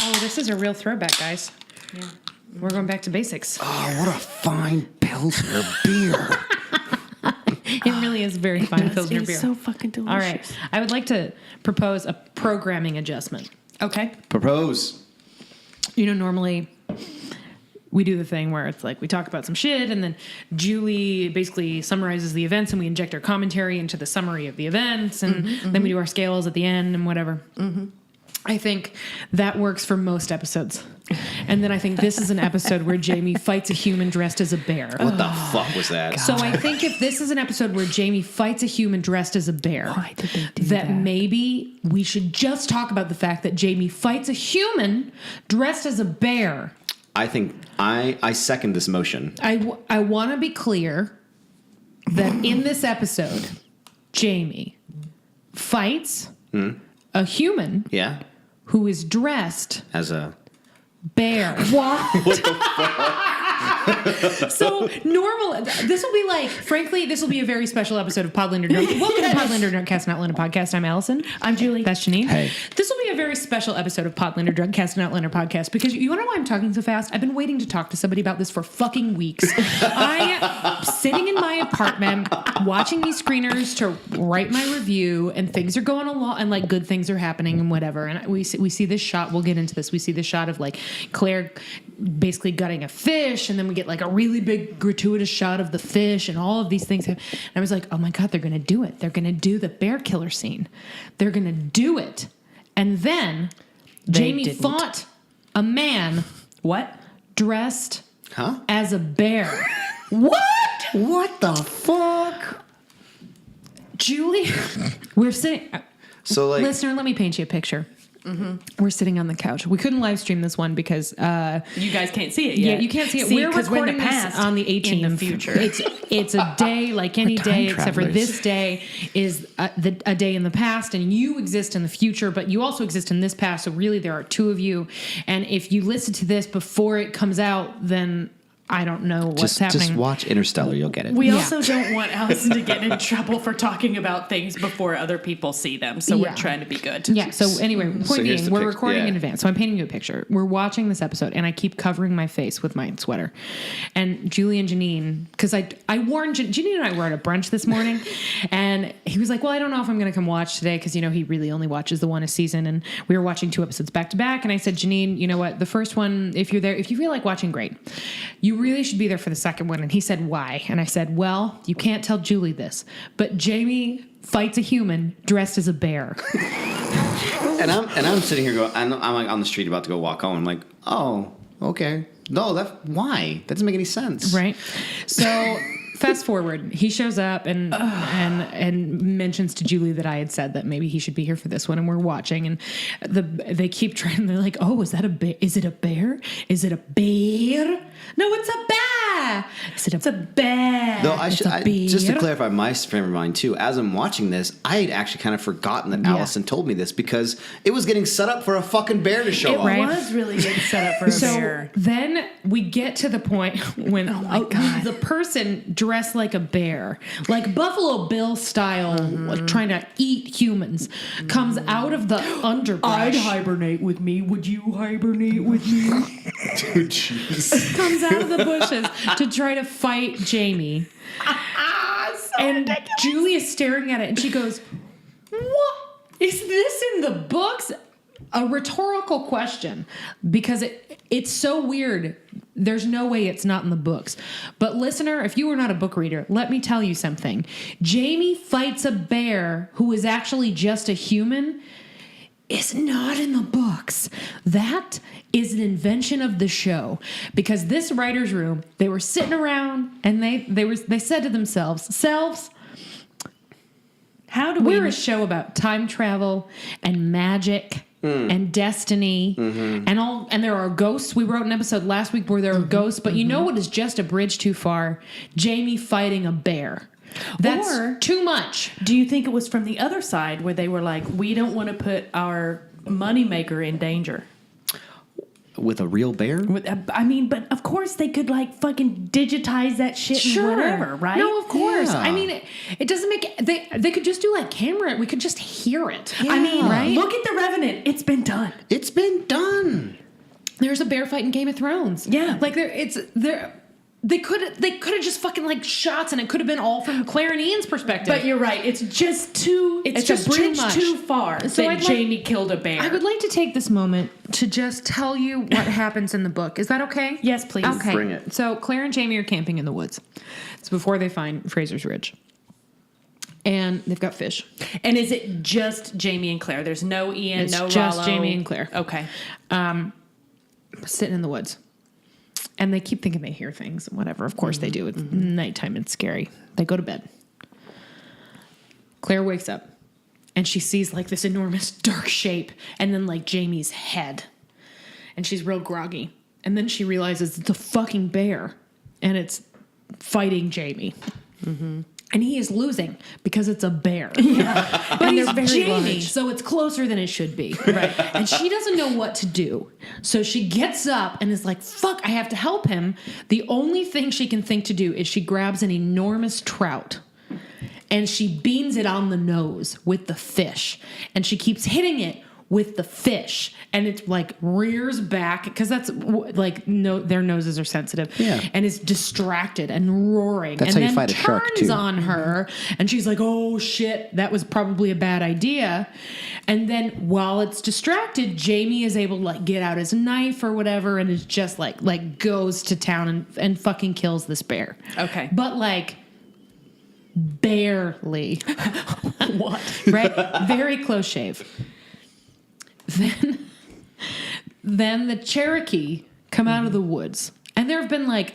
Oh, this is a real throwback, guys. Yeah. We're going back to basics. Oh, what a fine Pilsner beer. It really is very fine Pilsner beer. It's so fucking delicious. All right. I would like to propose a programming adjustment. Okay. Propose. You know, normally we do the thing where it's like we talk about some shit and then Julie basically summarizes the events and we inject our commentary into the summary of the events and then we do our scales at the end and whatever. I think that works for most episodes. And then I think this is an episode where Jamie fights a human dressed as a bear. What the fuck was that? So I think if this is an episode where Jamie fights a human dressed as a bear, Why did they do that maybe we should just talk about the fact that Jamie fights a human dressed as a bear. I think I second this motion. I want to be clear that in this episode, Jamie fights a human Yeah? who is dressed As a... bear. What the fuck? So normal, this will be like, frankly, this will be a very special episode of Podlander Drunk. Welcome to Podlander Drunkcast and Outlander Podcast. I'm Allison. I'm Julie. That's Janine. Hey. This will be a very special episode of Podlander Drunkcast and Outlander Podcast because you want to know why I'm talking so fast? I've been waiting to talk to somebody about this for fucking weeks. I am sitting in my apartment watching these screeners to write my review and things are going along and like good things are happening and whatever. And we see this shot. We'll get into this. We see this shot of like Claire basically gutting a fish and then we get like a really big gratuitous shot of the fish and all of these things. And I was like, oh my God, they're going to do it. They're going to do the bear killer scene. They're going to do it. And then Jamie didn't. fought a man What? dressed Huh? as a bear. What? What the fuck? Julie, we're sitting... So, like... Listener, let me paint you a picture. We're sitting on the couch. We couldn't live stream this one because You guys can't see it yeah, yet. you can't see it. See, We're 'cause recording in the past, this on the 18th. in the future. It's a day like any time day, except for travelers. this day is a day in the past, and you exist in the future, but you also exist in this past. So really, there are two of you. And if you listen to this before it comes out, then I don't know what's happening. Just watch Interstellar. You'll get it. We Yeah. also don't want Allison to get in trouble for talking about things before other people see them, so Yeah. we're trying to be good. Yeah. So anyway, point here's being, the we're pic- recording yeah. in advance. So I'm painting you a picture. We're watching this episode, and I keep covering my face with my sweater. And Julie and Janine, because I warned Janine and I were at a brunch this morning, and he was like, "Well, I don't know if I'm going to come watch today because you know he really only watches the one a season." And we were watching 2 episodes back to back. And I said, Janine, you know what? The first one, if you're there, if you feel like watching, great. You really should be there for the second one. And he said, why? And I said, well, you can't tell Julie this, but Jamie fights a human dressed as a bear. And I'm sitting here going, I'm like on the street about to go walk home. I'm like, oh, okay. No, why? That doesn't make any sense. Right. So fast forward, he shows up and mentions to Julie that I had said that maybe he should be here for this one, and we're watching, and they keep trying. They're like, "Oh, is that a bear? Is it a bear? Is it a bear? No, it's a bear. Is it a bear? Though It's a just to bear." clarify my frame of mind too, as I'm watching this, I had actually kind of forgotten that Yeah. Allison told me this because it was getting set up for a fucking bear to show It up. Right. was really getting set up for a So bear. then we get to the point when God. the person dressed like a bear, like Buffalo Bill style, like trying to eat humans, comes out of the underbrush. hibernate with me. Would you hibernate with me? Dude, jeez. Comes out of the bushes to try to fight Jamie. And Julie is staring at it and she goes, "What? Is this in the books?" A rhetorical question because it's so weird. There's no way it's not in the books. But listener, if you are not a book reader, let me tell you something. Jamie fights a bear who is actually just a human is not in the books. That is an invention of the show because this writer's room, they were sitting around and they said to themselves, How do we're we? a show about time travel and magic and destiny and there are ghosts. We wrote an episode last week where there are ghosts, but you know what is just a bridge too far? Jamie fighting a bear. That's Or- too much. Do you think it was from the other side where they were like, we don't want to put our moneymaker in danger? with a real bear? I mean, but of course they could like fucking digitize that shit and whatever, right? No, of course. Yeah. I mean, it doesn't make they could just do like camera. We could just hear it. I mean, right? look at The Revenant. It's been done. It's been done. There's a bear fight in Game of Thrones. Yeah. Like they could have just fucking like shots, and it could have been all from Claire and Ian's perspective. But you're right. It's just too. It's just a bridge too much. too far. So that I'd like- Jamie killed a bear. I would like to take this moment to just tell you what happens in the book. Is that okay? Yes, please. Okay. Bring it. So Claire and Jamie are camping in the woods. It's before they find Fraser's Ridge. And they've got fish. And is it just Jamie and Claire? There's no Ian, It's no just Rollo? Jamie and Claire. Okay. Sitting in the woods. And they keep thinking they hear things and whatever. Of course they do. It's nighttime. It's scary. They go to bed. Claire wakes up and she sees like this enormous dark shape and then like Jamie's head. And she's real groggy. And then she realizes it's a fucking bear and it's fighting Jamie. And he is losing because it's a bear. But And he's they're very Jamie, large. so it's closer than it should be. Right. And she doesn't know what to do. So she gets up and is like, fuck, I have to help him. The only thing she can think to do is she grabs an enormous trout and she beans it on the nose with the fish. And she keeps hitting it with the fish, and it's like rears back because that's like their noses are sensitive, and is distracted and roaring. That's and how you then fight a shark, turns too. on her, and she's like, "Oh shit, that was probably a bad idea." And then while it's distracted, Jamie is able to like get out his knife or whatever, and is just like goes to town and fucking kills this bear. Okay. But like barely. What? Right? Very close shave. Then the Cherokee come out of the woods, and there have been like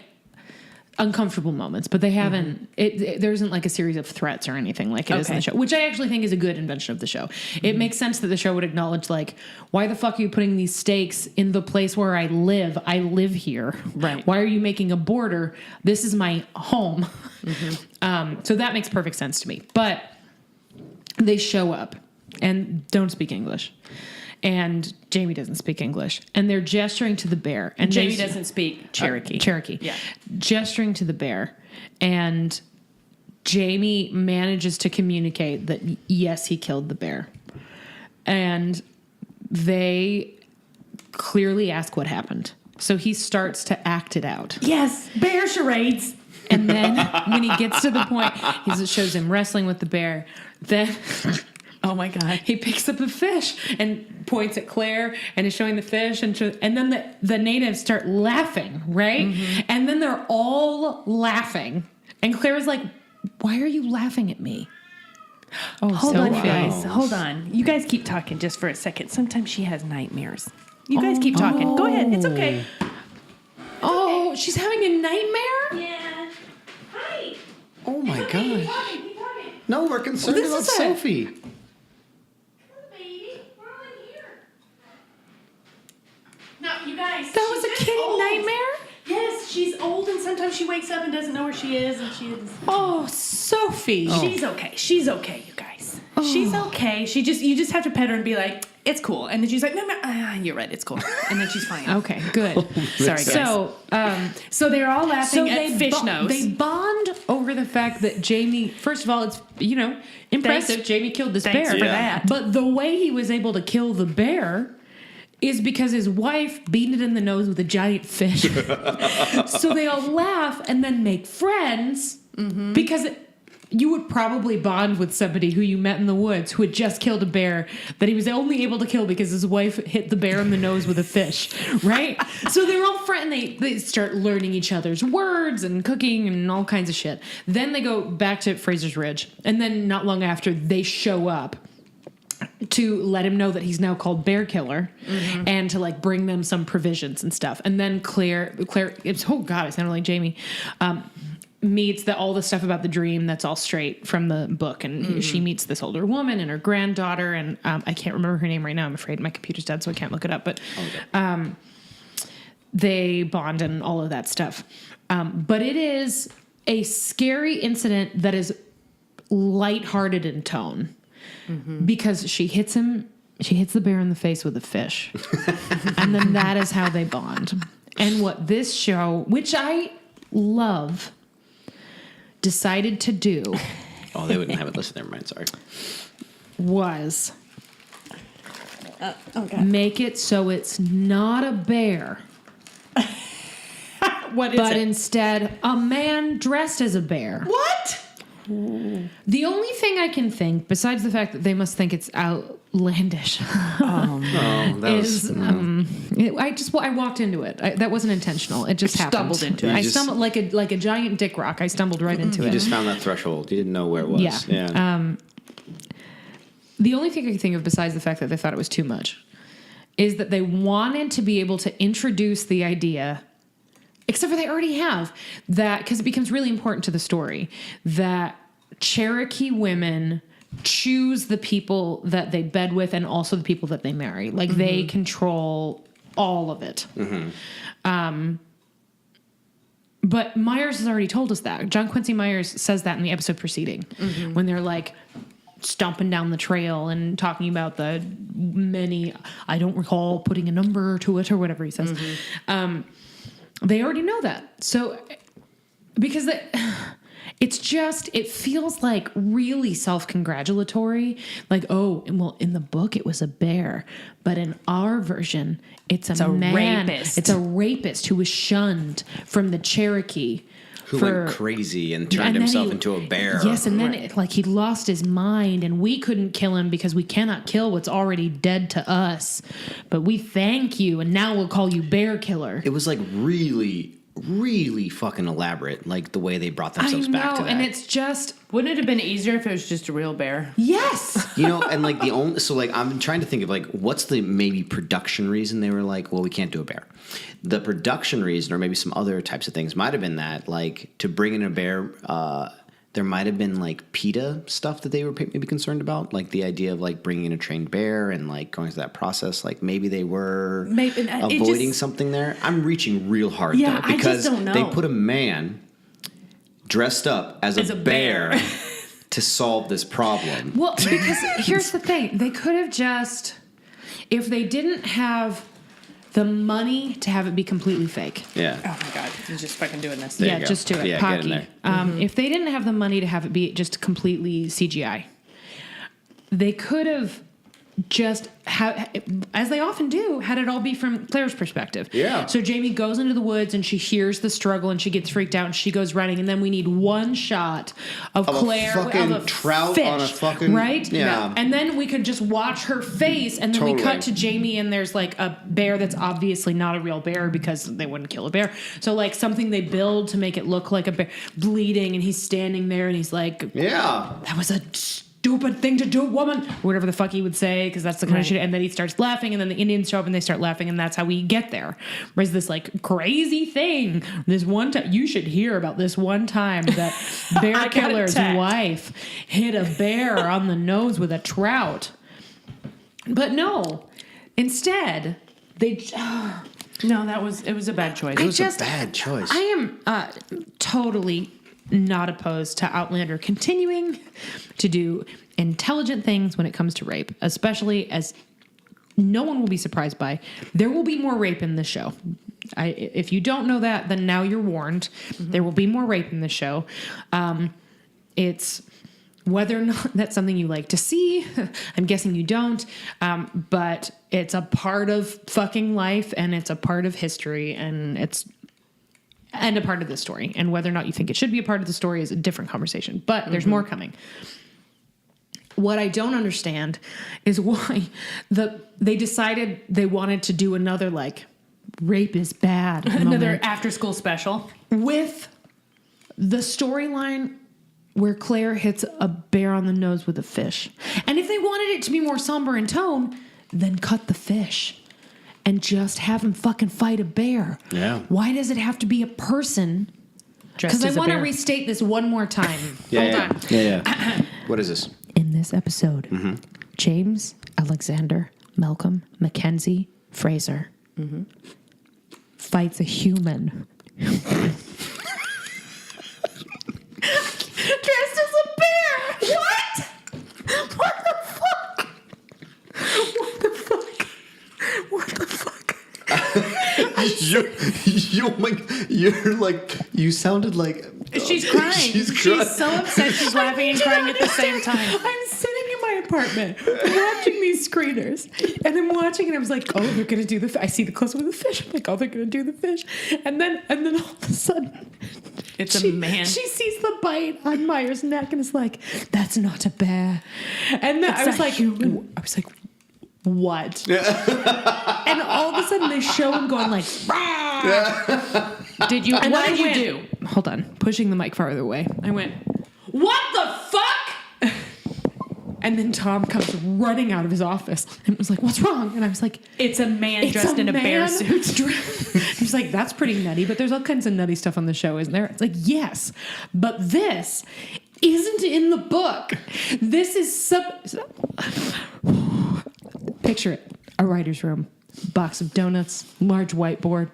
uncomfortable moments, but they haven't. There isn't like a series of threats or anything like it is in the show, which I actually think is a good invention of the show. It makes sense that the show would acknowledge like, why the fuck are you putting these stakes in the place where I live? I live here. Right. Why are you making a border? This is my home. So that makes perfect sense to me. But they show up and don't speak English. And Jamie doesn't speak English. And they're gesturing to the bear. And Jamie doesn't speak Cherokee. Cherokee. Yeah. Gesturing to the bear. And Jamie manages to communicate that, yes, he killed the bear. And they clearly ask what happened. So he starts to act it out. Yes, bear charades. And then when he gets to the point, it shows him wrestling with the bear. Then... Oh my God. He picks up a fish and points at Claire and is showing the fish. And then the natives start laughing, right? And then they're all laughing. And Claire's like, why are you laughing at me? Oh, Hold on, you Sofie. guys. Hold on. You guys keep talking just for a second. Sometimes she has nightmares. You guys keep talking. Go ahead. It's okay. Oh, she's having a nightmare? Yeah. Hi. Oh my Keep gosh. talking. Keep talking. No, we're concerned This about is a- Sophie. Baby, we're all in here. No, you guys. That was a kitty nightmare? Yes, she's old and sometimes she wakes up and doesn't know where she is and she is. Oh, Sophie. She's okay. She's okay, you guys. She's okay. You just have to pet her and be like, it's cool. And then she's like, no, you're right, it's cool. And then she's fine. Okay, good. Sorry, guys. So they're all laughing at fish nose. They bond over the fact that Jamie, first of all, it's, impressive. Thanks. Jamie killed this Thanks bear. for that. But the way he was able to kill the bear is because his wife beat it in the nose with a giant fish. So they all laugh and then make friends because you would probably bond with somebody who you met in the woods who had just killed a bear that he was only able to kill because his wife hit the bear in the nose with a fish, right? So they're all friends. They start learning each other's words and cooking and all kinds of shit. Then they go back to Fraser's Ridge. And then not long after, they show up to let him know that he's now called Bear Killer and to like bring them some provisions and stuff. And then Claire, it's, oh God, I sounded like Jamie, meets all the stuff about the dream that's all straight from the book. And she meets this older woman and her granddaughter. And I can't remember her name right now. I'm afraid my computer's dead, so I can't look it up. But they bond and all of that stuff. But it is a scary incident that is lighthearted in tone. Because she hits him she hits the bear in the face with a fish. And then that is how they bond. And what this show, which I love, decided to do Oh, they wouldn't have it listed. Never mind. Sorry. was Okay. make it so it's not a bear, What is but it? instead a man dressed as a bear. What? The only thing I can think, besides the fact that they must think it's outlandish, Oh, that is I walked into it. That wasn't intentional. It just happened. Stumbled into it. I You just- stumbled like a giant dick rock. I stumbled right into you it. just found that threshold. You didn't know where it was. Yeah. The only thing I can think of, besides the fact that they thought it was too much, is that they wanted to be able to introduce the idea, except for they already have, that, because it becomes really important to the story, that Cherokee women choose the people that they bed with and also the people that they marry. Like, they control all of it. But Myers has already told us that. John Quincy Myers says that in the episode preceding, when they're like stomping down the trail and talking about the many, I don't recall putting a number to it or whatever he says. They already know that. So, because it feels like really self-congratulatory. Like, oh, well, in the book it was a bear, but in our version, it's a man. rapist. It's a rapist who was shunned from the Cherokee. Who went crazy and turned and then himself into a bear. Yes, and then he lost his mind, and we couldn't kill him because we cannot kill what's already dead to us. But we thank you, and now we'll call you Bear Killer. It was like really, really fucking elaborate, like the way they brought themselves back to that. And it's just Wouldn't it have been easier if it was just a real bear? yes. You know, and like I'm trying to think of like what's the maybe production reason they were like, well, we can't do a bear. The production reason, or maybe some other types of things, might have been that like to bring in a bear. There might have been like PETA stuff that they were maybe concerned about, like the idea of like bringing in a trained bear and like going through that process. Like maybe they were avoiding something there. I'm reaching real hard though, because I just don't know. they put a man dressed up as a bear to solve this problem. Well, because here's the thing. They could have just, if they didn't have the money to have it be completely fake. Yeah. Oh my god, you're just fucking doing this. There you go. Just do it. Yeah, Pocky. get in there. If they didn't have the money to have it be just completely CGI, they could have just as they often do, had it all be from Claire's perspective. Yeah. So Jamie goes into the woods and she hears the struggle and she gets freaked out and she goes running, and then we need one shot of Claire fucking of a trout fish, on a fucking right. Yeah. And then we could just watch her face, and then we Totally. cut to Jamie and there's like a bear that's obviously not a real bear because they wouldn't kill a bear. So like something they build to make it look like a bear, bleeding, and he's standing there and he's like, Yeah. that was a stupid thing to do, woman, or whatever the fuck he would say, because that's the kind of shit. And then he starts laughing, and then the Indians show up and they start laughing, and that's how we get there. Whereas this like crazy thing, this one time, you should hear about this one time that Bear Killer's wife hit a bear on the nose with a trout. But no, instead they No, it was a bad choice. It was a bad choice. I am totally not opposed to Outlander continuing to do intelligent things when it comes to rape, especially as no one will be surprised by. There will be more rape in this show. If you don't know that, then now you're warned. Mm-hmm. There will be more rape in this show. It's whether or not that's something you like to see. I'm guessing you don't. But it's a part of fucking life, and it's a part of history, and it's a part of the story. And whether or not you think it should be a part of the story is a different conversation. But there's more coming. What I don't understand is why they decided they wanted to do another like rape is bad Another after school special with the storyline where Claire hits a bear on the nose with a fish. And if they wanted it to be more somber in tone, then cut the fish and just have him fucking fight a bear. Yeah. Why does it have to be a person? Because I want to restate this one more time. Hold on. Yeah. What is this? In this episode, James Alexander Malcolm Mackenzie Fraser fights a human dressed as a bear. What? What the fuck? you're like, you sounded like She's crying. She's She's so upset. She's laughing and crying at the same time. I'm sitting in my apartment watching these screeners, and I'm watching, and I was like, "Oh, they're gonna do the." I see the close up of the fish. I'm like, "Oh, they're gonna do the fish," and then all of a sudden, It's a man. She sees the bite on Meyer's neck and is like, "That's not a bear," and then I was like, "What?" And all of a sudden, they show him going like, "Rah!" Did you? And What I did you went, do? Hold on, pushing the mic farther away. I went, "What the fuck?" And then Tom comes running out of his office and was like, "What's wrong?" And I was like, It's a man dressed in a bear suit. He's like, "That's pretty nutty, but there's all kinds of nutty stuff on the show, isn't there?" It's like, yes, but this isn't in the book. This is picture it: a writer's room, box of donuts, large whiteboard,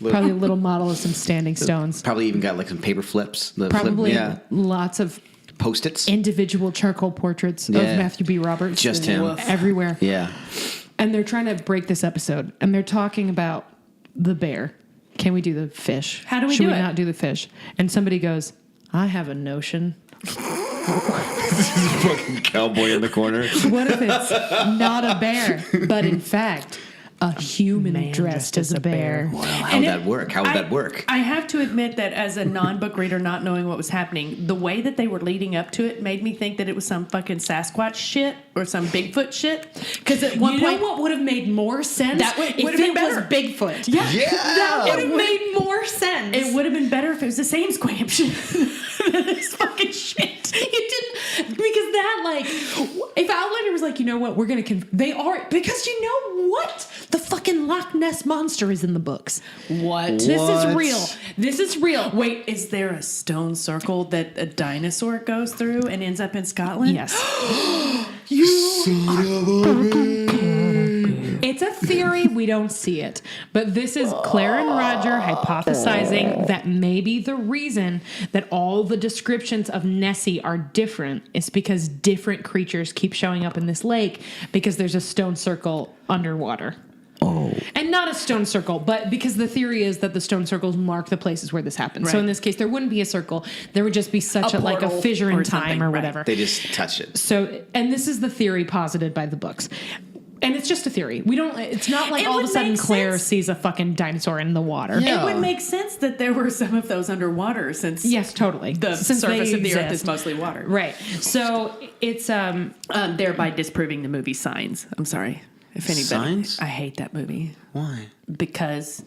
probably a little model of some standing stones. Probably even got like some paper flips. Probably lots of Post-its. individual charcoal portraits of Matthew B. Roberts. Just him. Everywhere. Yeah. And they're trying to break this episode, and they're talking about the bear. Can we do the fish? How do we Should do we it? not do the fish? And somebody goes, "I have a notion. Fucking cowboy in the corner. What if it's not a bear, but in fact, a human Man dressed as a bear?" Well, how would that work? How would that work? I have to admit that as a non-book reader, not knowing what was happening, the way that they were leading up to it made me think that it was some fucking Sasquatch shit or some Bigfoot shit. Because at one You point, know what would have made more sense? That would- if would've been it was better. Bigfoot. Yeah. That would have made more sense. it would have been better if it was the same squam shit. This fucking shit. It didn't, because that, like, if Outlander was like, "You know what, we're gonna they are," because you know what, the fucking Loch Ness monster is in the books. What? This is What? real. This is real. Wait, is there a stone circle that a dinosaur goes through and ends up in Scotland? Yes. Son of a bitch. It's a theory. We don't see it. But this is Claire and Roger hypothesizing that maybe the reason that all the descriptions of Nessie are different is because different creatures keep showing up in this lake because there's a stone circle underwater. Oh. And not a stone circle, but because the theory is that the stone circles mark the places where this happens. So Right. in this case, there wouldn't be a circle. There would just be such A a like a portal fissure in or time something, or right. whatever. They just touch it. So, and this is the theory posited by the books. And it's just a theory. We don't, it's not like It all of a would sudden make Claire sense. sees a fucking dinosaur in the water. Yeah. It would make sense that there were some of those underwater since Yes, totally. the Since surface they of the earth is exist. mostly water. Right. So it's, Thereby disproving the movie Signs. I'm sorry. If anybody. Signs? I hate that movie. Why? Because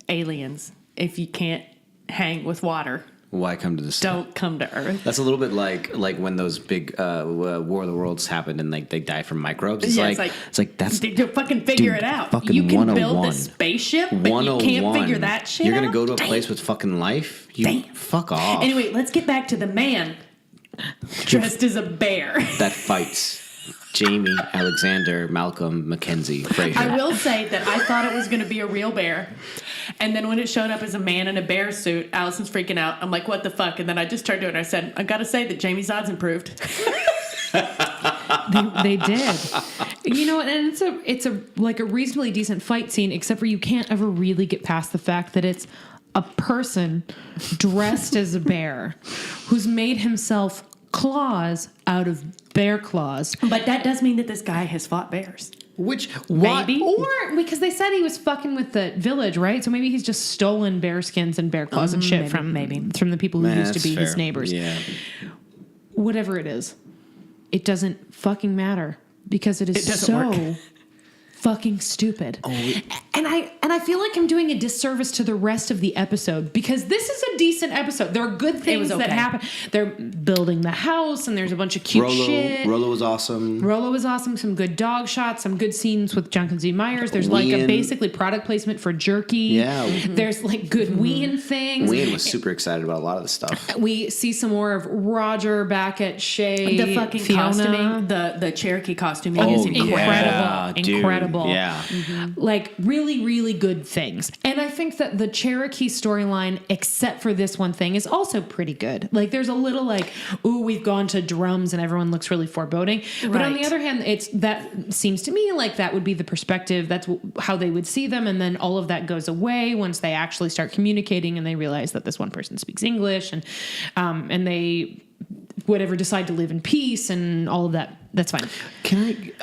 aliens, if you can't hang with water, Why come to this? don't come to Earth. That's a little bit like when those big War of the Worlds happened and like they die from microbes. It's Yeah, like that's to fucking figure dude, it out. fucking You can build 101. the spaceship, but you 101. can't figure that shit You're out. gonna go to a Damn. place with fucking life. You Damn. fuck off. Anyway, let's get back to the man dressed as a bear. That fights Jamie, Alexander, Malcolm, Mackenzie, Fraser. I will say that I thought it was going to be a real bear. And then when it showed up as a man in a bear suit, Allison's freaking out. I'm like, what the fuck? And then I just turned to her and I said, I got to say that Jamie's odds improved. they did. You know, and it's a like a reasonably decent fight scene, except for you can't ever really get past the fact that it's a person dressed as a bear who's made himself claws out of bear claws. But that does mean that this guy has fought bears. Which Maybe. Or because they said he was fucking with the village, right? So maybe he's just stolen bear skins and bear claws and shit from the people who used to be his neighbors. Yeah. Whatever it is, it doesn't fucking matter because it is doesn't so work. fucking stupid. And I feel like I'm doing a disservice to the rest of the episode because this is a decent episode. There are good things that okay. happen. They're building the house and there's a bunch of cute shit. Rollo was awesome. Rollo was awesome. Some good dog shots. Some good scenes with Junkin Z. Myers. There's like a Ween. basically product placement for jerky. Yeah. There's like good Ween things. Wayne was super excited about a lot of the stuff. We see some more of Roger back at Shay. The fucking Fiona. costuming, the Cherokee costuming is incredible. Yeah, dude. Incredible. Yeah. Like really really, really good things. And I think that the Cherokee storyline, except for this one thing, is also pretty good. Like, there's a little like, ooh, we've gone to drums and everyone looks really foreboding. But on the other hand, that seems to me like that would be the perspective. That's how they would see them. And then all of that goes away once they actually start communicating and they realize that this one person speaks English and they whatever decide to live in peace and all of that. That's fine. Can I?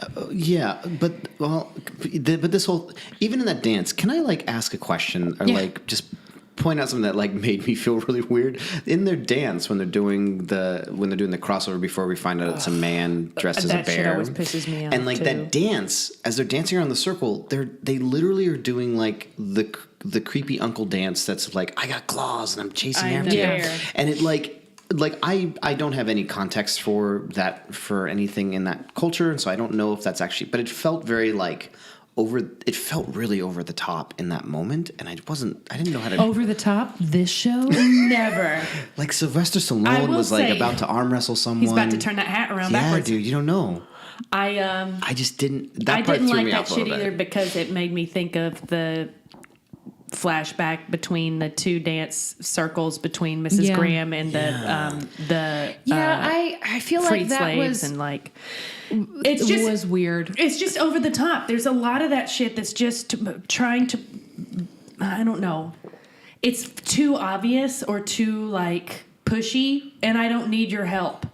But this whole, even in that dance, can I like ask a question or like just point out something that like made me feel really weird in their dance when they're doing the crossover before we find out it's a man dressed as a bear. That shit always pisses me off. And like that dance, as they're dancing around the circle, they literally are doing like the creepy uncle dance that's like, I got claws and I'm chasing after you. And it like I don't have any context for that, for anything in that culture, and so I don't know if that's actually, but it felt very like it felt really over the top in that moment, and I didn't know how to. Over the top? This show? Never. Like Sylvester Stallone was like about to arm wrestle someone. He's about to turn that hat around backwards. Yeah, dude, you don't know. I just didn't. That I part didn't threw like me that off a shit little either bit. because it made me think of the flashback between the two dance circles between Mrs. Graham and I feel like freed that slaves was and like it was weird. It's just over the top. There's a lot of that shit that's just trying to, I don't know. It's too obvious or too like pushy, and I don't need your help.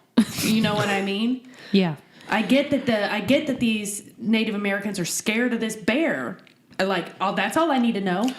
You know what I mean? Yeah. I get that these Native Americans are scared of this bear. That's all I need to know.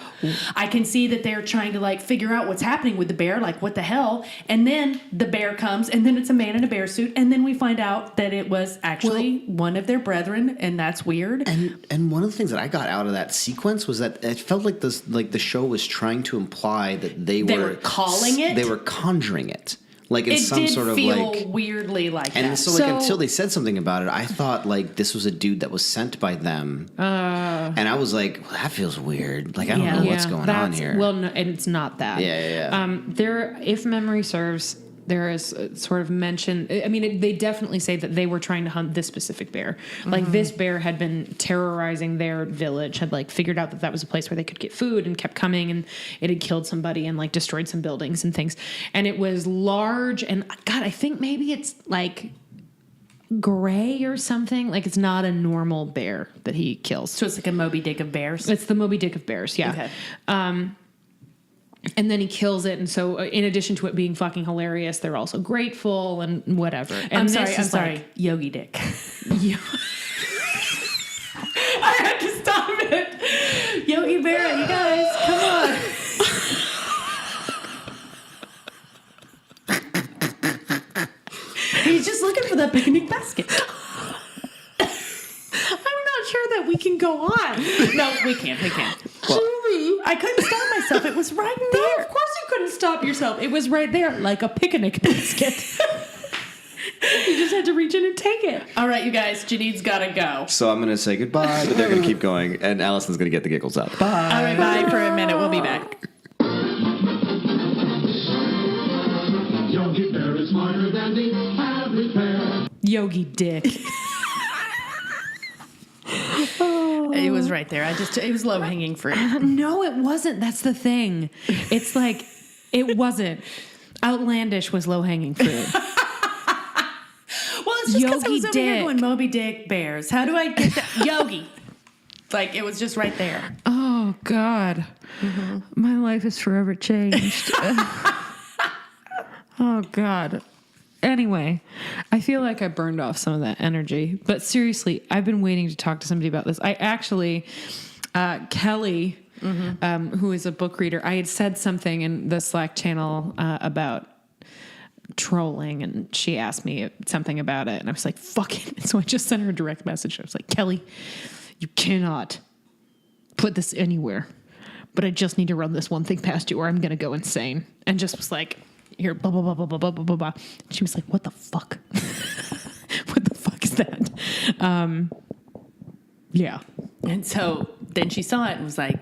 I can see that they're trying to like figure out what's happening with the bear, like what the hell. And then the bear comes, and then it's a man in a bear suit, and then we find out that it was actually one of their brethren, and that's weird. And one of the things that I got out of that sequence was that it felt like the show was trying to imply that they were calling it. They were conjuring it. Like in some sort of feel like weirdly like that. And so like until they said something about it, I thought like this was a dude that was sent by them. And I was like, well, that feels weird. Like I don't know what's going on here. Well, no, and it's not that. Yeah. There, if memory serves, there is sort of mention. I mean, they definitely say that they were trying to hunt this specific bear. Like this bear had been terrorizing their village, had like figured out that was a place where they could get food, and kept coming, and it had killed somebody and like destroyed some buildings and things. And it was large, and God, I think maybe it's like gray or something. Like it's not a normal bear that he kills. So it's like a Moby Dick of bears. It's the Moby Dick of bears. Yeah. Okay. And then he kills it, and so in addition to it being fucking hilarious, they're also grateful and whatever. And I'm sorry, Yogi Dick. I had to stop it. Yogi Bear, you guys, come on. He's just looking for that picnic basket. I'm not sure that we can go on. No, we can't. Well, I couldn't stop myself. It was right there. No, of course you couldn't stop yourself. It was right there, like a picnic basket. You just had to reach in and take it. All right, you guys, Janine's got to go. so I'm going to say goodbye, but they're going to keep going, and Allison's going to get the giggles out. Bye. All right, bye for a minute. We'll be back. Yogi Bear is smarter than the average bear. Yogi Dick. It was right there. It was low hanging fruit. No, it wasn't. That's the thing. It's like, it wasn't. Outlandish was low hanging fruit. Well, it's just because I was Yogi over here Dick. going Moby Dick bears. How do I get that? Yogi. Like, it was just right there. Oh, God. My life is forever changed. Oh, God. Anyway, I feel like I burned off some of that energy. But seriously, I've been waiting to talk to somebody about this. I actually, Kelly, who is a book reader, I had said something in the Slack channel about trolling, and she asked me something about it, and I was like, fuck it. And so I just sent her a direct message. I was like, Kelly, you cannot put this anywhere, but I just need to run this one thing past you or I'm going to go insane. And just was like, here, blah, blah, blah, blah, blah, blah, blah, blah, blah. She was like, what the fuck? What the fuck is that? Yeah. And so then she saw it and was like,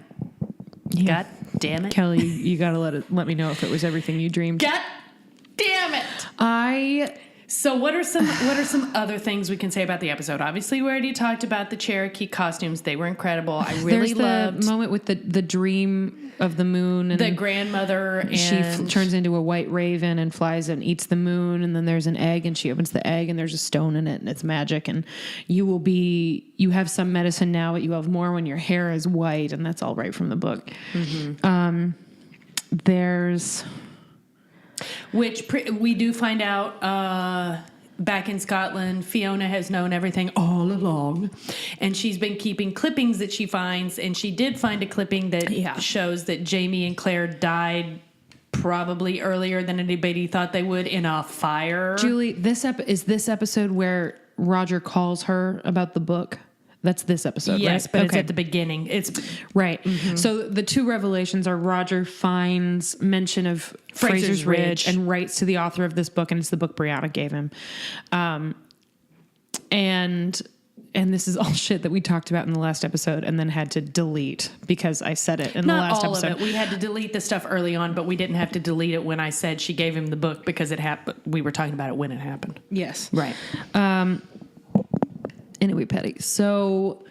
God damn it. Kelly, you got to let me know if it was everything you dreamed. God damn it. I So what are some other things we can say about the episode? Obviously, we already talked about the Cherokee costumes. They were incredible. I really loved the moment with the dream of the moon and the grandmother, and she turns into a white raven and flies and eats the moon, and then there's an egg and she opens the egg and there's a stone in it and it's magic, and you have some medicine now, but you have more when your hair is white, and that's all right from the book. Mm-hmm. We do find out back in Scotland, Fiona has known everything all along, and she's been keeping clippings that she finds, and she did find a clipping that shows that Jamie and Claire died probably earlier than anybody thought they would in a fire. Julie, is this episode where Roger calls her about the book? That's this episode, yes, right? but it's at the beginning. It's right. Mm-hmm. So the two revelations are Roger finds mention of Fraser's Ridge and writes to the author of this book, and it's the book Brianna gave him. And this is all shit that we talked about in the last episode and then had to delete because I said it in the last episode. Not all of it. We had to delete the stuff early on, but we didn't have to delete it when I said she gave him the book because it happened. We were talking about it when it happened. Yes. Right. Anyway, Petty. So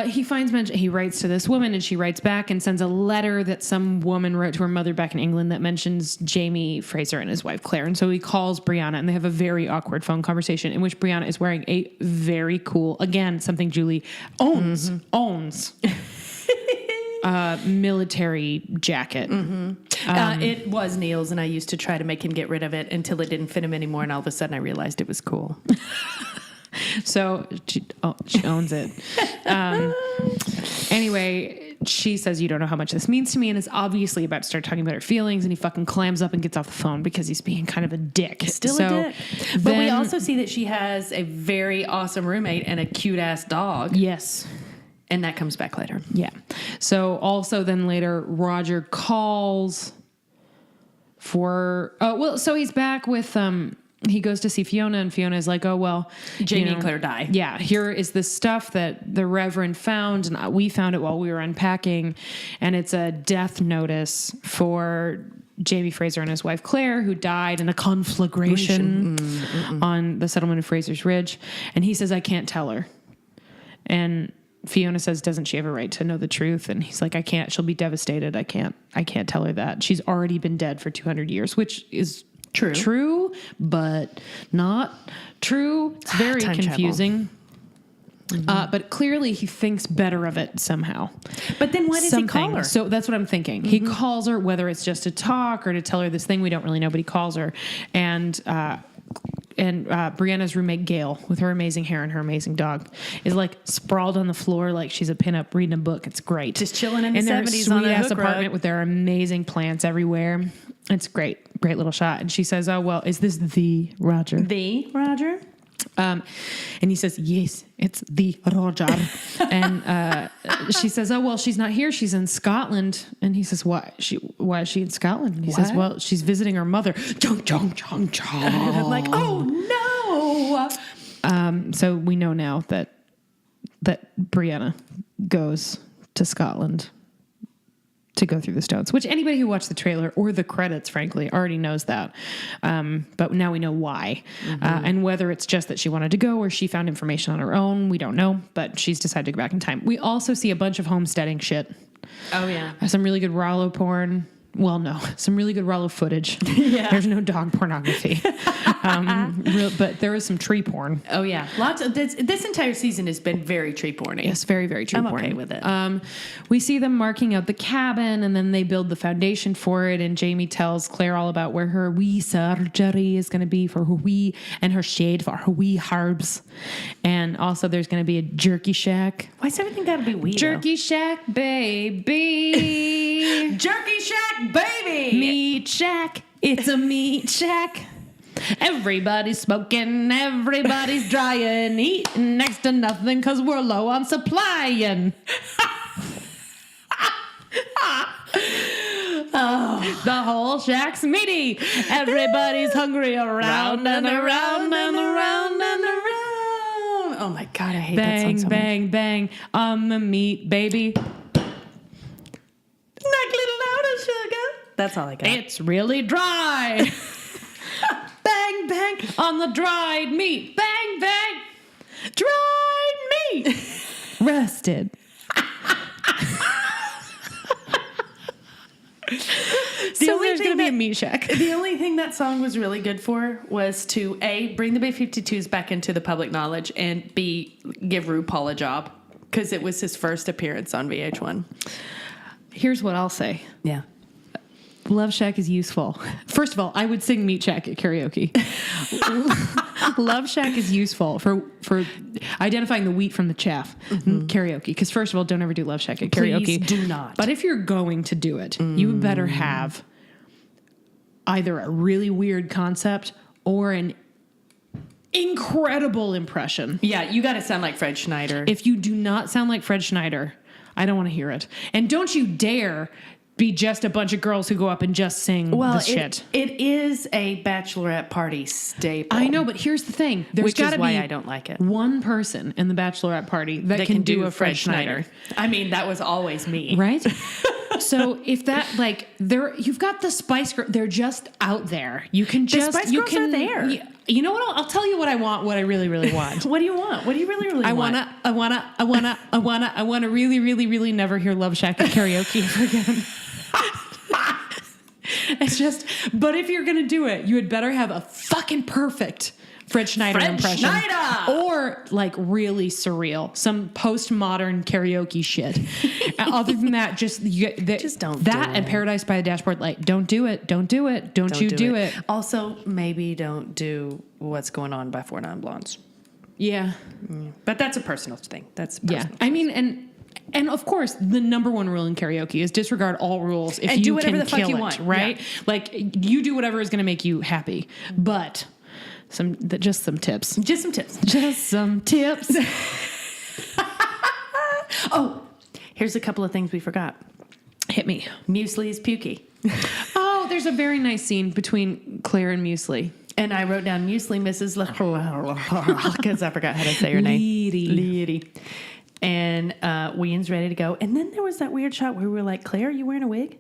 he finds mention. He writes to this woman, and she writes back and sends a letter that some woman wrote to her mother back in England that mentions Jamie Fraser and his wife Claire. And so he calls Brianna, and they have a very awkward phone conversation in which Brianna is wearing a very cool, again, something Julie owns military jacket. Mm-hmm. It was Neil's, and I used to try to make him get rid of it until it didn't fit him anymore, and all of a sudden I realized it was cool. So she owns it. Anyway, she says, you don't know how much this means to me, and is obviously about to start talking about her feelings, and he fucking clams up and gets off the phone because he's being kind of a dick. Still a dick. But we also see that she has a very awesome roommate and a cute-ass dog. Yes. And that comes back later. Yeah. So also then later, Roger calls for... so he's back with... he goes to see Fiona, and Fiona is like, oh, well... Jamie and Claire die. Yeah, here is the stuff that the Reverend found, and we found it while we were unpacking, and it's a death notice for Jamie Fraser and his wife Claire, who died in a conflagration on the settlement of Fraser's Ridge. And he says, I can't tell her. And Fiona says, doesn't she have a right to know the truth? And he's like, I can't. She'll be devastated. I can't tell her that. She's already been dead for 200 years, which is... True, but not true. It's very confusing. Mm-hmm. But clearly he thinks better of it somehow. But then why does he call her? So that's what I'm thinking. Mm-hmm. He calls her, whether it's just to talk or to tell her this thing, we don't really know, but he calls her. And Brianna's roommate, Gail, with her amazing hair and her amazing dog, is like sprawled on the floor like she's a pinup reading a book. It's great. Just chilling in the 70s their on the sweet-ass hook apartment rug. with their amazing plants everywhere. It's great. Great little shot. And she says, oh, well, is this the Roger? The Roger? And he says, yes, it's the Roger. And she says, oh, well, she's not here. She's in Scotland. And he says, why is she in Scotland? And he says, well, she's visiting her mother. Chong, chong, chong, chong. I'm like, oh, no. So we know now that Brianna goes to Scotland to go through the stones, which anybody who watched the trailer or the credits, frankly, already knows that. But now we know why. Mm-hmm. And whether it's just that she wanted to go or she found information on her own, we don't know, but she's decided to go back in time. We also see a bunch of homesteading shit. Oh, yeah. Some really good Rollo porn. Well, no, some really good Rollo footage. Yeah. There's no dog pornography. But there is some tree porn. Oh, yeah. Lots of this entire season has been very tree porny. Yes, very, very tree porny. I'm okay with it. We see them marking out the cabin, and then they build the foundation for it, and Jamie tells Claire all about where her wee surgery is going to be for her wee, and her shade for her wee herbs. And also there's going to be a jerky shack. Why's everything got to be wee, Jerky shack, baby. Jerky shack, baby. Meat shack. It's a meat shack. Everybody's smoking, everybody's drying, eating next to nothing because we're low on supplying. Oh, the whole shack's meaty. Everybody's hungry around and around and around and around. Oh my God, I hate that song so much. Bang, bang, bang. I'm a meat baby. Knock little louder, sugar. That's all I got. It's really dry. Bang, bang on the dried meat. Bang, bang. Dried meat. Roasted. So there's going to be a meat shack. The only thing that song was really good for was to A, bring the Bay-52s back into the public knowledge, and B, give RuPaul a job, because it was his first appearance on VH1. Here's what I'll say. Yeah. Love Shack is useful. First of all, I would sing Meat Shack at karaoke. Love Shack is useful for identifying the wheat from the chaff karaoke. Because first of all, don't ever do Love Shack at karaoke. Please do not. But if you're going to do it, you better have either a really weird concept or an incredible impression. Yeah, you got to sound like Fred Schneider. If you do not sound like Fred Schneider, I don't want to hear it. And don't you dare be just a bunch of girls who go up and just sing the shit. It is a bachelorette party staple. I know, but here's the thing. There's got to be why I don't like it. one person in the bachelorette party that can do a Fred Schneider. I mean, that was always me. Right? So if that, like, you've got the Spice Girls. They're just out there. You can just... Spice Girls are there. You know what? I'll tell you what I want, what I really, really want. What do you want? What do you really want? I wanna really, really, really never hear Love Shack at karaoke ever again. It's just, but if you're gonna do it, you had better have a fucking perfect Fred Schneider impression, or like really surreal, some postmodern karaoke shit. Other than that, just don't that do and it. Paradise by the Dashboard Light. Don't do it. Don't do it. Don't you do it. Also, maybe don't do What's Going On by 4 Non Blondes. Yeah, But that's a personal thing. That's a personal I mean, and of course, the number one rule in karaoke is disregard all rules if And you do whatever can the fuck kill you it, want. right? Yeah. Like you do whatever is going to make you happy. But just some tips. Just some tips. Just some tips. Oh, here's a couple of things we forgot. Hit me. Muesli is pukey. Oh, there's a very nice scene between Claire and Muesli. And I wrote down Muesli, Mrs. because I forgot how to say her name. Leedy. And Ween's ready to go. And then there was that weird shot where we were like, Claire, are you wearing a wig?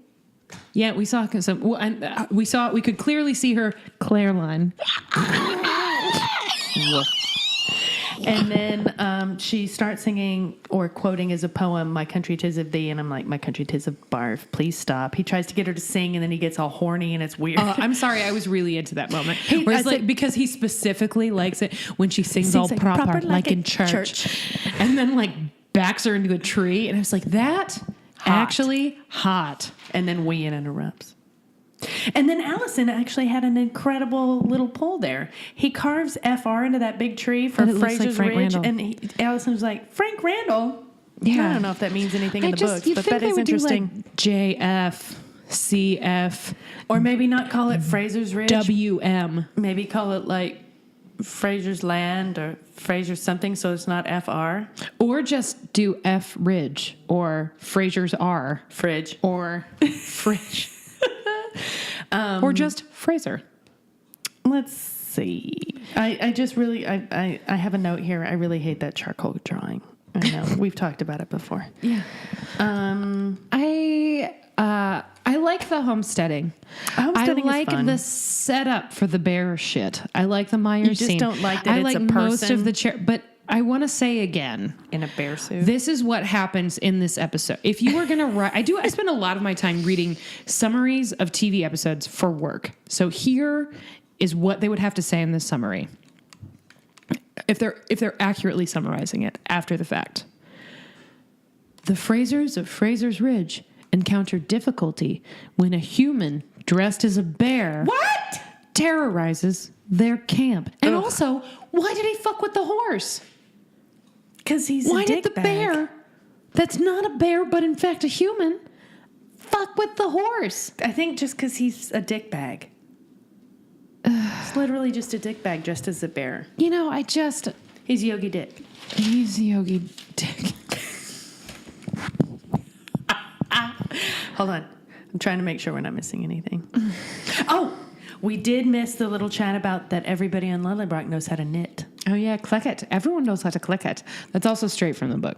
Yeah, we saw some. We could clearly see her Claire line. And then she starts singing or quoting as a poem, "My country 'tis of thee," and I'm like, "My country 'tis of barf. Please stop." He tries to get her to sing, and then he gets all horny, and it's weird. I'm sorry, I was really into that moment. Hey, Where I it's like said- because he specifically likes it when she sings all like proper like in in church, and then like backs her into a tree, and I was like, that actually hot. And then Ween interrupts. And then Allison actually had an incredible little pull there. He carves FR into that big tree for And it looks like Fraser's Frank Ridge, Randall. and Allison was like, "Frank Randall." Yeah. I don't know if that means anything in the books, you'd but think that they is would do, interesting. like, JF, CF, Or maybe not call it Fraser's Ridge. WM. Maybe call it like Fraser's Land or Fraser's something, so it's not FR. Or just do F Ridge or Fraser's R Fridge. or Fridge. Or just Fraser. Let's see. I just really I have a note here. I really hate that charcoal drawing. I know we've talked about it before. Yeah. I like the homesteading. Homesteading I is like fun. the setup for the bear shit. I like the Myers You just scene. don't like that I it's like a most person? of the chair, but I want to say again, In a bear suit. this is what happens in this episode. If you were going to write, I spend a lot of my time reading summaries of TV episodes for work. So here is what they would have to say in this summary. If they're accurately summarizing it after the fact. The Frasers of Fraser's Ridge encounter difficulty when a human dressed as a bear terrorizes their camp. And also, why did he fuck with the horse? Because he's Why a did the dickbag. bear, that's not a bear but in fact a human, fuck with the horse? I think just because he's a dick bag. It's literally just a dick bag dressed as a bear. You know, He's Yogi Dick. he's Yogi Dick. Hold on. I'm trying to make sure we're not missing anything. Oh, we did miss the little chat about that everybody on Lillybrock knows how to knit. Oh, yeah, click it. Everyone knows how to click it. That's also straight from the book.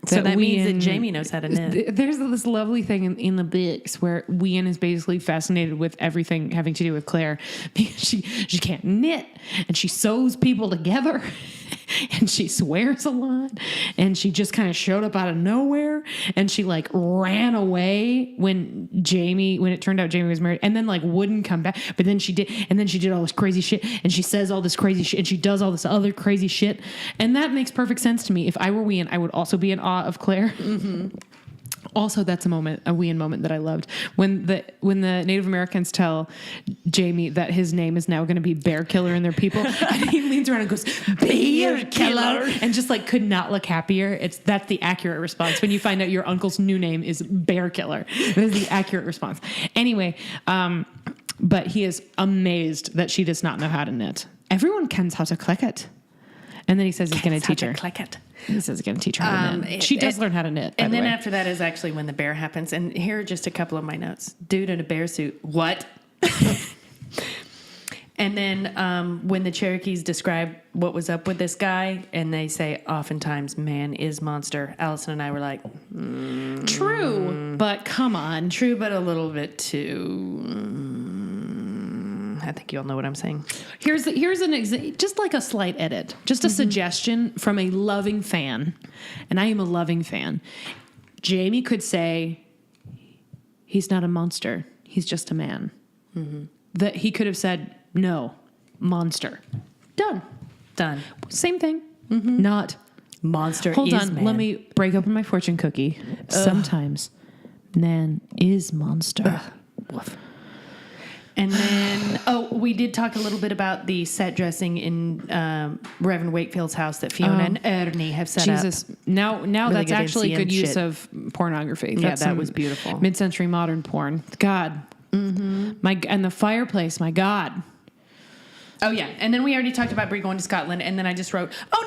So that means that Wien- Jamie knows how to knit. There's this lovely thing in the books where Wien is basically fascinated with everything having to do with Claire because she can't knit and she sews people together and she swears a lot and she just kind of showed up out of nowhere and she like ran away when it turned out Jamie was married and then like wouldn't come back, but then she did, and then she did all this crazy shit and she says all this crazy shit and she does all this other crazy shit, and that makes perfect sense to me. If I were Wien, I would also be in awe of Claire. Mm-hmm. Also, that's a Wien moment that I loved when the Native Americans tell Jamie that his name is now going to be Bear Killer and their people, and he leans around and goes Bear Killer, and just like could not look happier. That's the accurate response when you find out your uncle's new name is Bear Killer. That is the accurate response. Anyway, but he is amazed that she does not know how to knit. Everyone kens how to click it. And then he says he's going to teach her. Click it. He says he's going to teach her how to knit. She does learn how to knit. And then after that is actually when the bear happens. And here are just a couple of my notes. Dude in a bear suit. What? And then when the Cherokees describe what was up with this guy, and they say, oftentimes man is monster. Allison and I were like, True, but come on. True, but a little bit too. I think you all know what I'm saying. Here's an just like a slight edit, just a suggestion from a loving fan, and I am a loving fan. Jamie could say, "He's not a monster. He's just a man." Mm-hmm. That he could have said, "No, monster." Done. Same thing. Mm-hmm. Not monster. Hold is on. man. Let me break open my fortune cookie. Sometimes man is monster. Woof. And then, we did talk a little bit about the set dressing in Reverend Wakefield's house that Fiona and Ernie have set up. Jesus. Now Really that's good actually NCM good use shit. of pornography. Yeah, That's that some was beautiful. Mid-century modern porn. God. Mm-hmm. And the fireplace, my God. Oh, yeah. And then we already talked about Brie going to Scotland, and then I just wrote, oh,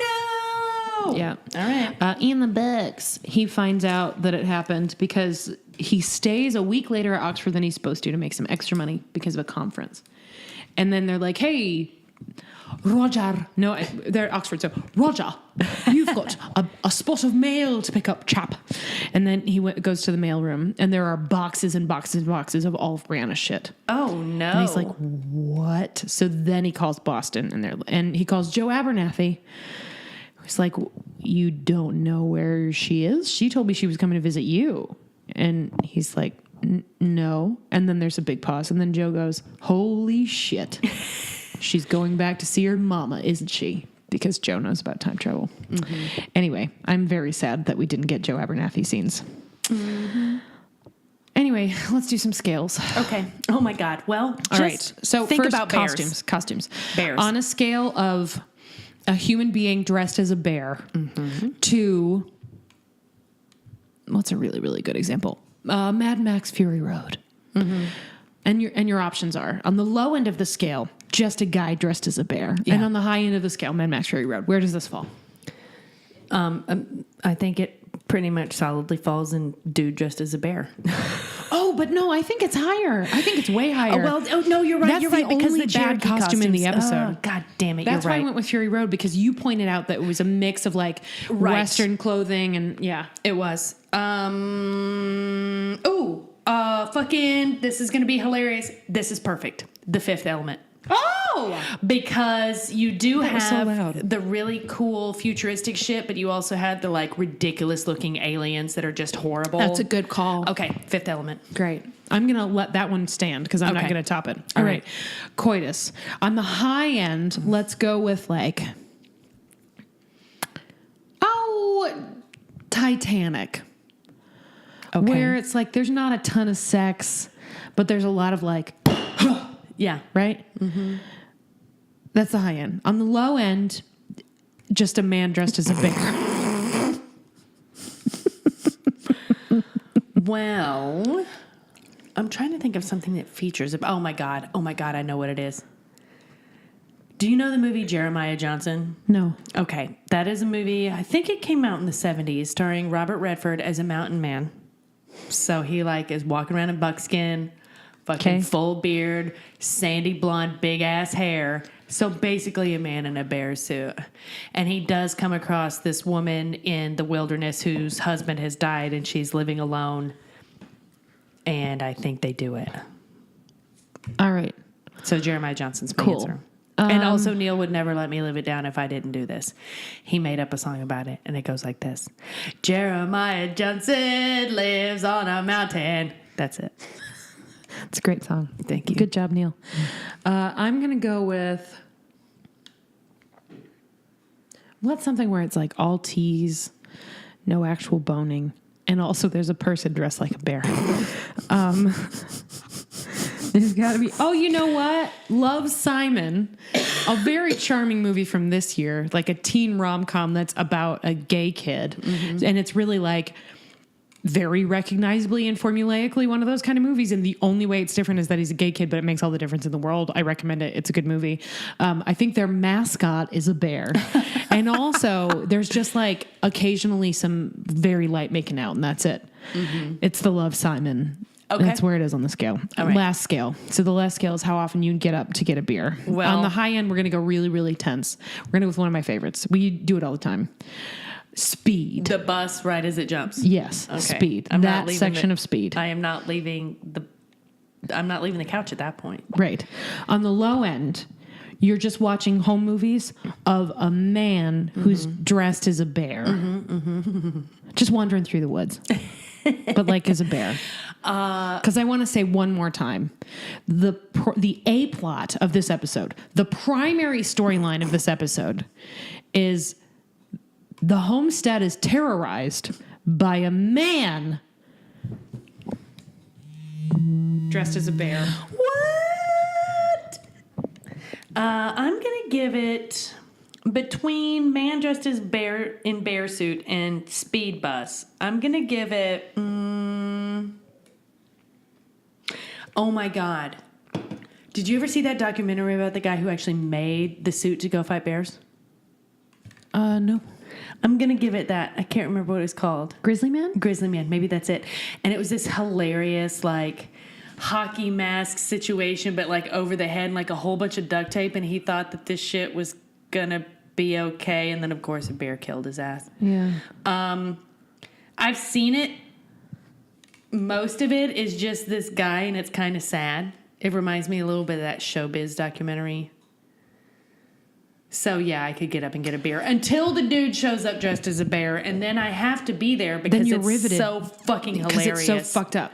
no! Yeah. All right. In the books, he finds out that it happened because he stays a week later at Oxford than he's supposed to make some extra money because of a conference. And then they're like, hey, Roger. No, they're at Oxford. So, Roger, you've got a spot of mail to pick up, chap. And then he goes to the mailroom, and there are boxes and boxes and boxes of all of Brianna's shit. Oh, no. And he's like, what? So then he calls Boston, and he calls Joe Abernathy. He's like, you don't know where she is? She told me she was coming to visit you. And he's like, no. And then there's a big pause. And then Joe goes, holy shit. She's going back to see her mama, isn't she? Because Joe knows about time travel. Mm-hmm. Anyway, I'm very sad that we didn't get Joe Abernathy scenes. Mm-hmm. Anyway, let's do some scales. Okay. Oh, my God. Well, all right. So think first, about costumes. Bears. On a scale of a human being dressed as a bear to, what's a really, really good example? Mad Max Fury Road. Mm-hmm. And your options are, on the low end of the scale, just a guy dressed as a bear. Yeah. And on the high end of the scale, Mad Max Fury Road. Where does this fall? I think it pretty much solidly falls in dude dressed as a bear. Oh, but no, I think it's higher. I think it's way higher. No, you're right. That's you're right. the Because only the bad Cherokee costume in the costumes. episode. Oh, God damn it. That's you're why right. I went with Fury Road, because you pointed out that it was a mix of like Western clothing and yeah. It was. Fucking, this is going to be hilarious. This is perfect. The Fifth Element. Oh! Because you do That was so have loud. the really cool futuristic shit, but you also had the like ridiculous looking aliens that are just horrible. That's a good call. Okay, Fifth Element. Great. I'm going to let that one stand because I'm not Okay. going to top it. All right. Coitus. On the high end, let's go with like, Titanic. Okay. Where it's like there's not a ton of sex, but there's a lot of like, Yeah. right? Mm-hmm. That's the high end. On the low end, just a man dressed as a bear. Well, I'm trying to think of something that features. Oh my God, I know what it is. Do you know the movie Jeremiah Johnson? No. Okay, that is a movie, I think it came out in the 70s, starring Robert Redford as a mountain man. So he like is walking around in buckskin, fucking full beard, sandy blonde, big ass hair, So basically a man in a bear suit. And he does come across this woman in the wilderness whose husband has died and she's living alone. And I think they do it. All right. So Jeremiah Johnson's my Cool. answer. And also Neil would never let me live it down if I didn't do this. He made up a song about it and it goes like this. Jeremiah Johnson lives on a mountain. That's it. It's a great song. Thank you. Good job, Neil. I'm going to go with... What's something where it's like all tease, no actual boning, and also there's a person dressed like a bear. There's got to be... Oh, you know what? Love, Simon. A very charming movie from this year, like a teen rom-com that's about a gay kid. Mm-hmm. And it's really like very recognizably and formulaically one of those kind of movies. And the only way it's different is that he's a gay kid, but it makes all the difference in the world. I recommend it. It's a good movie. I think their mascot is a bear. And also there's just like occasionally some very light making out, and that's it. Mm-hmm. It's the Love, Simon. Okay. That's where it is on the scale. Right. Last scale. So the last scale is how often you get up to get a beer. Well, on the high end, we're going to go really, really tense. We're going to go with one of my favorites. We do it all the time. Speed. The bus right as it jumps. Yes. Okay. Speed. That section of Speed. I am not leaving the couch at that point. Right. On the low end, you're just watching home movies of a man who's dressed as a bear. Just wandering through the woods. But like as a bear. Because I want to say one more time, the A plot of this episode, the primary storyline of this episode is the homestead is terrorized by a man dressed as a bear. What? I'm going to give it between man dressed as bear in bear suit and speed bus. I'm going to give it... Oh my God. Did you ever see that documentary about the guy who actually made the suit to go fight bears? No. I'm going to give it that. I can't remember what it was called. Grizzly Man? Grizzly Man. Maybe that's it. And it was this hilarious, like, hockey mask situation, but, like, over the head and, like, a whole bunch of duct tape. And he thought that this shit was going to be okay. And then, of course, a bear killed his ass. Yeah. I've seen it. Most of it is just this guy, and it's kind of sad. It reminds me a little bit of that Showbiz documentary. So, yeah, I could get up and get a beer until the dude shows up dressed as a bear, and then I have to be there because it's riveted. So fucking hilarious. Because it's so fucked up.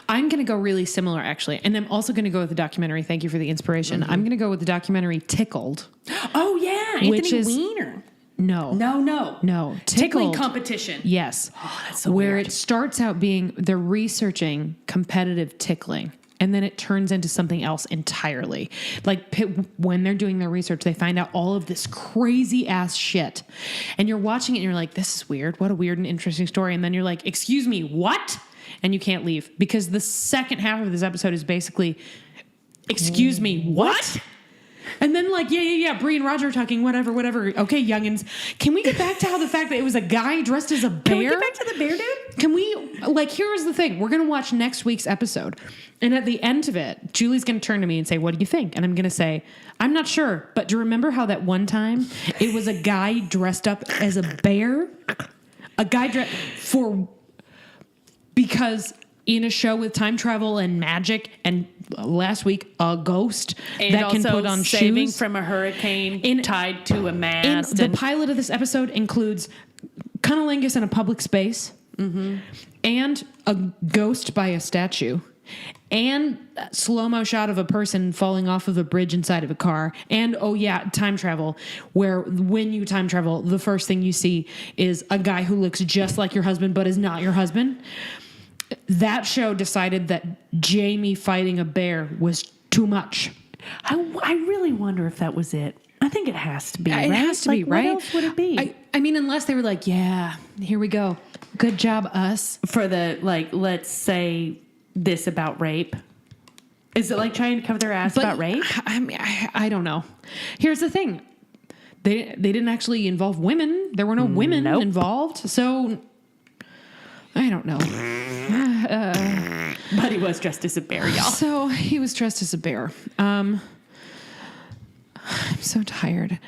I'm going to go really similar, actually. And I'm also going to go with the documentary. Thank you for the inspiration. I'm going to go with the documentary Tickled. Oh, yeah. Anthony Weiner. No. Tickling competition. Yes. Oh, that's so where weird. it starts out being they're researching competitive tickling. And then it turns into something else entirely. Like when they're doing their research, they find out all of this crazy ass shit. And you're watching it and you're like, this is weird. What a weird and interesting story. And then you're like, excuse me, what? And you can't leave. Because the second half of this episode is basically, excuse me, what? And then like, yeah, Bree and Roger are talking, whatever. Okay, youngins, can we get back to how the fact that it was a guy dressed as a bear? Can we get back to the bear dude? Can we, like, here's the thing. We're going to watch next week's episode. And at the end of it, Julie's going to turn to me and say, what do you think? And I'm going to say, I'm not sure. But do you remember how that one time it was a guy dressed up as a bear? A guy because in a show with time travel and magic, and last week a ghost and that can put on saving shoes from a hurricane tied to a mast. And the pilot of this episode includes cunnilingus in a public space, and a ghost by a statue, and a slow-mo shot of a person falling off of a bridge inside of a car, and time travel, where when you time travel, the first thing you see is a guy who looks just like your husband but is not your husband. That show decided that Jamie fighting a bear was too much. I really wonder if that was it. I think it has to be, right? It has to be, right? What else would it be? I mean, unless they were like, yeah, here we go. Good job, us. For the, like, let's say this about rape. Is it like trying to cover their ass about rape? I mean, I don't know. Here's the thing. They didn't actually involve women. There were no women involved. So... I don't know. But he was dressed as a bear, y'all. So he was dressed as a bear. I'm so tired.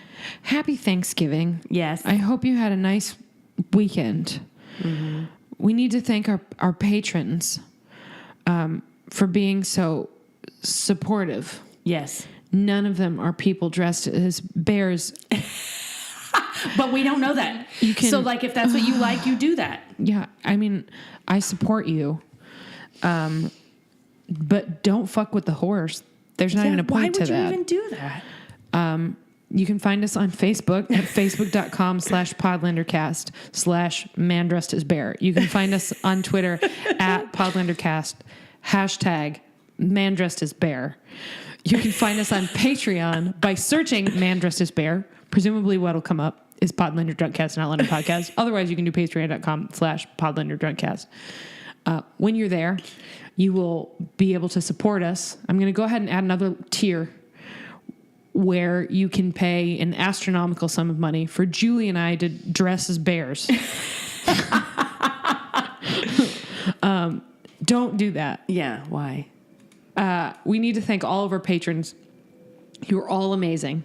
Happy Thanksgiving. Yes. I hope you had a nice weekend. Mm-hmm. We need to thank our patrons for being so supportive. Yes. None of them are people dressed as bears. But we don't know that. You can, so, like, if that's what you like, you do that. Yeah. I mean, I support you. But don't fuck with the horse. There's not even a point to that. Why would you even do that? You can find us on Facebook at facebook.com/podlandercast/man-dressed-as-bear. You can find us on Twitter at podlandercast, #man-dressed-as-bear. You can find us on Patreon by searching man-dressed-as-bear. Presumably what'll come up is Podlander Drunkcast and Outlander Podcast. Otherwise, you can do patreon.com/Podlander Drunkcast. When you're there, you will be able to support us. I'm going to go ahead and add another tier where you can pay an astronomical sum of money for Julie and I to dress as bears. Don't do that. Yeah, why? We need to thank all of our patrons. You are all amazing.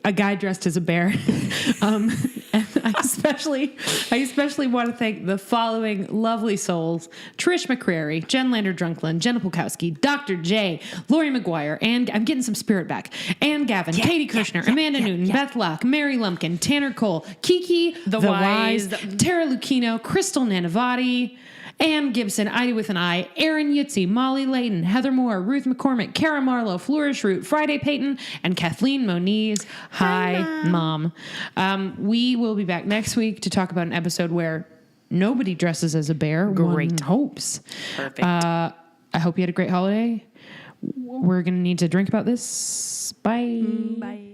A guy dressed as a bear. And I especially want to thank the following lovely souls: Trish McCrary, Jen Lander Drunkland, Jenna Pulkowski, Dr. J, Lori McGuire, and I'm getting some spirit back, Ann Gavin, Katie Kirshner, Amanda Newton, Beth Locke, Mary Lumpkin, Tanner Cole, Kiki the Wise, Tara Lucchino, Crystal Nanavati, Ann Gibson, Ida with an I, Aaron Yutzi, Molly Layton, Heather Moore, Ruth McCormick, Kara Marlowe, Flourish Root, Friday Payton, and Kathleen Moniz. Hi, Mom. We will be back next week to talk about an episode where nobody dresses as a bear. Great. One hopes. Perfect. I hope you had a great holiday. We're going to need to drink about this. Bye. Bye.